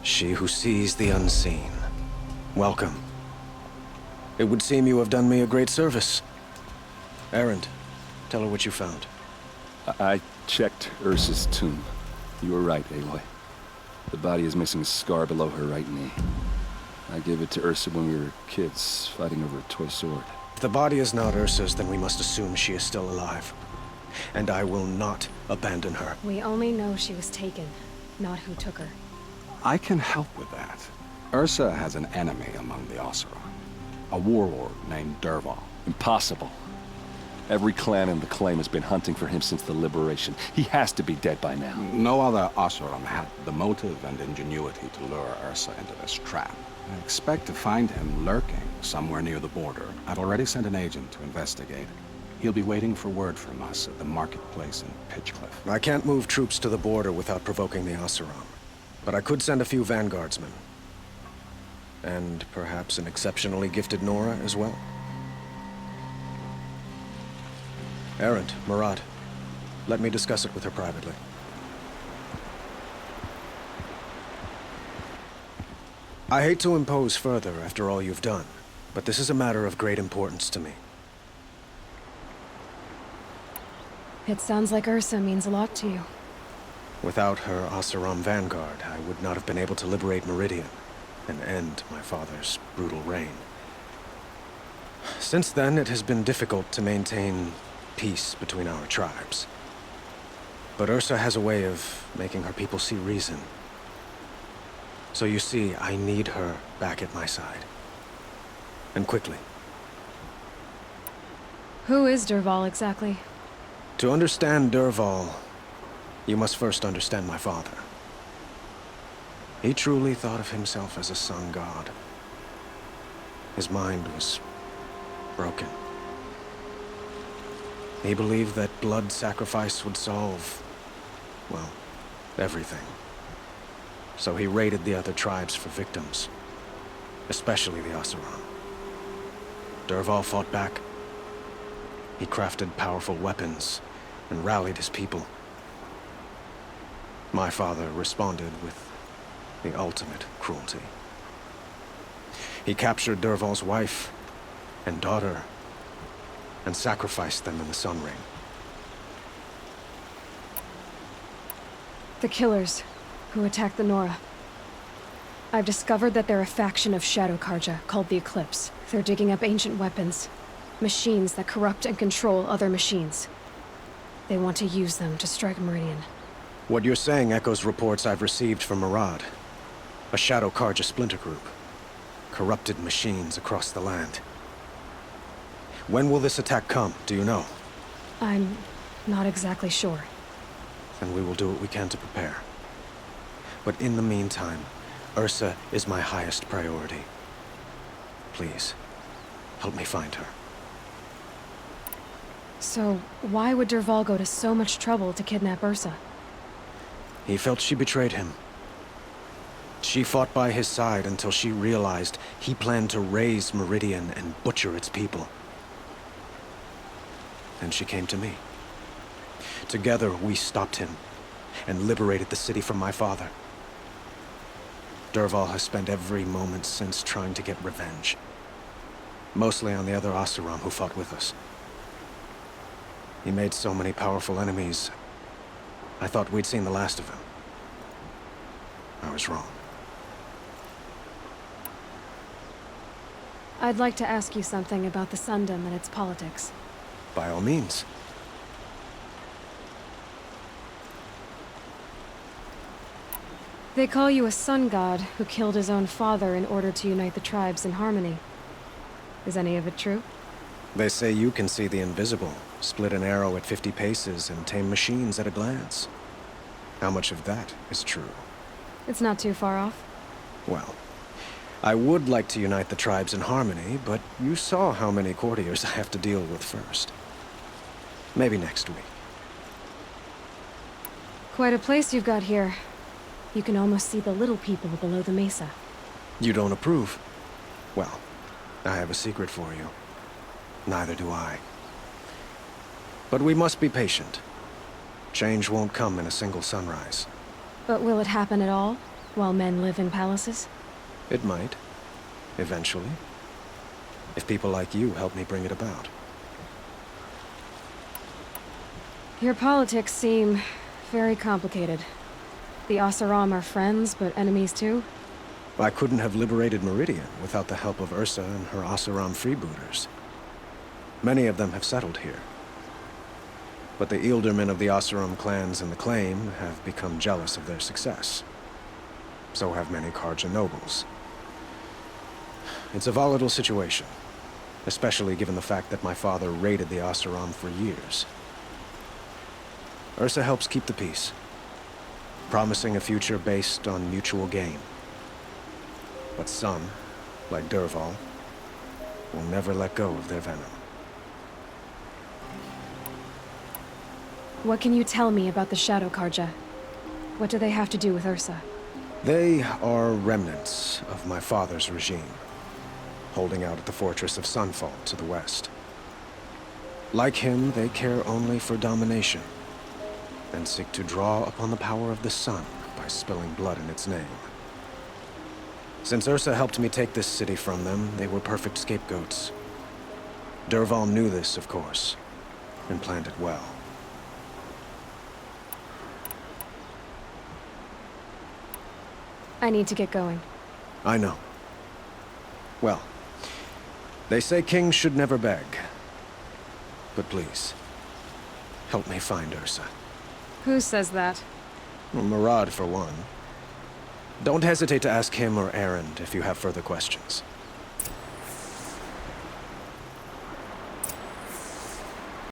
She who sees the unseen. Welcome. It would seem you have done me a great service. Erend, tell her what you found. I checked Ursa's tomb. You were right, Aloy. The body is missing a scar below her right knee. I gave it to Ursa when we were kids, fighting over a toy sword. If the body is not Ursa's, then we must assume she is still alive. And I will not abandon her. We only know she was taken, not who took her. I can help with that. Ursa has an enemy among the Oseram. A warlord named Dervahl. Impossible. Every clan in the claim has been hunting for him since the liberation. He has to be dead by now. No other Oseram had the motive and ingenuity to lure Ursa into this trap. I expect to find him lurking somewhere near the border. I've already sent an agent to investigate. He'll be waiting for word from us at the marketplace in Pitchcliff. I can't move troops to the border without provoking the Oseram. But I could send a few vanguardsmen. And perhaps an exceptionally gifted Nora as well. Erend, Arad, let me discuss it with her privately. I hate to impose further after all you've done, but this is a matter of great importance to me. It sounds like Ursa means a lot to you. Without her Oseram vanguard, I would not have been able to liberate Meridian and end my father's brutal reign. Since then, it has been difficult to maintain peace between our tribes. But Ursa has a way of making her people see reason. So you see, I need her back at my side. And quickly. Who is Dervahl exactly? To understand Dervahl, you must first understand my father. He truly thought of himself as a sun god. His mind was broken. He believed that blood sacrifice would solve, well, everything. So he raided the other tribes for victims, especially the Oseram. Dervahl fought back. He crafted powerful weapons and rallied his people. My father responded with the ultimate cruelty. He captured Dervahl's wife and daughter and sacrificed them in the Sun Ring. The killers who attacked the Nora. I've discovered that they're a faction of Shadow Karja called the Eclipse. They're digging up ancient weapons, machines that corrupt and control other machines. They want to use them to strike Meridian. What you're saying echoes reports I've received from Arad, a Shadow Karja splinter group. Corrupted machines across the land. When will this attack come, do you know? I'm not exactly sure. Then we will do what we can to prepare. But in the meantime, Ursa is my highest priority. Please, help me find her. So, why would Dervahl go to so much trouble to kidnap Ursa? He felt she betrayed him. She fought by his side until she realized he planned to raise Meridian and butcher its people. Then she came to me. Together, we stopped him and liberated the city from my father. Dervahl has spent every moment since trying to get revenge. Mostly on the other Oseram who fought with us. He made so many powerful enemies, I thought we'd seen the last of him. I was wrong. I'd like to ask you something about the Sundom and its politics. By all means. They call you a sun god who killed his own father in order to unite the tribes in harmony. Is any of it true? They say you can see the invisible, split an arrow at 50 paces, and tame machines at a glance. How much of that is true? It's not too far off. Well, I would like to unite the tribes in harmony, but you saw how many courtiers I have to deal with first. Maybe next week. Quite a place you've got here. You can almost see the little people below the mesa. You don't approve? Well, I have a secret for you. Neither do I. But we must be patient. Change won't come in a single sunrise. But will it happen at all? While men live in palaces? It might. Eventually. If people like you help me bring it about. Your politics seem very complicated. The Oseram are friends, but enemies too? I couldn't have liberated Meridian without the help of Ursa and her Oseram freebooters. Many of them have settled here. But the Ealdormen of the Oseram clans in the Claim have become jealous of their success. So have many Karja nobles. It's a volatile situation, especially given the fact that my father raided the Oseram for years. Ursa helps keep the peace, promising a future based on mutual gain. But some, like Dervahl, will never let go of their venom. What can you tell me about the Shadow Karja? What do they have to do with Ursa? They are remnants of my father's regime, holding out at the fortress of Sunfall to the west. Like him, they care only for domination, and seek to draw upon the power of the sun by spilling blood in its name. Since Ursa helped me take this city from them, they were perfect scapegoats. Dervahl knew this, of course, and planned it well. I need to get going. I know. Well, they say kings should never beg. But please, help me find Ursa. Who says that? Well, Arad, for one. Don't hesitate to ask him or Erend if you have further questions.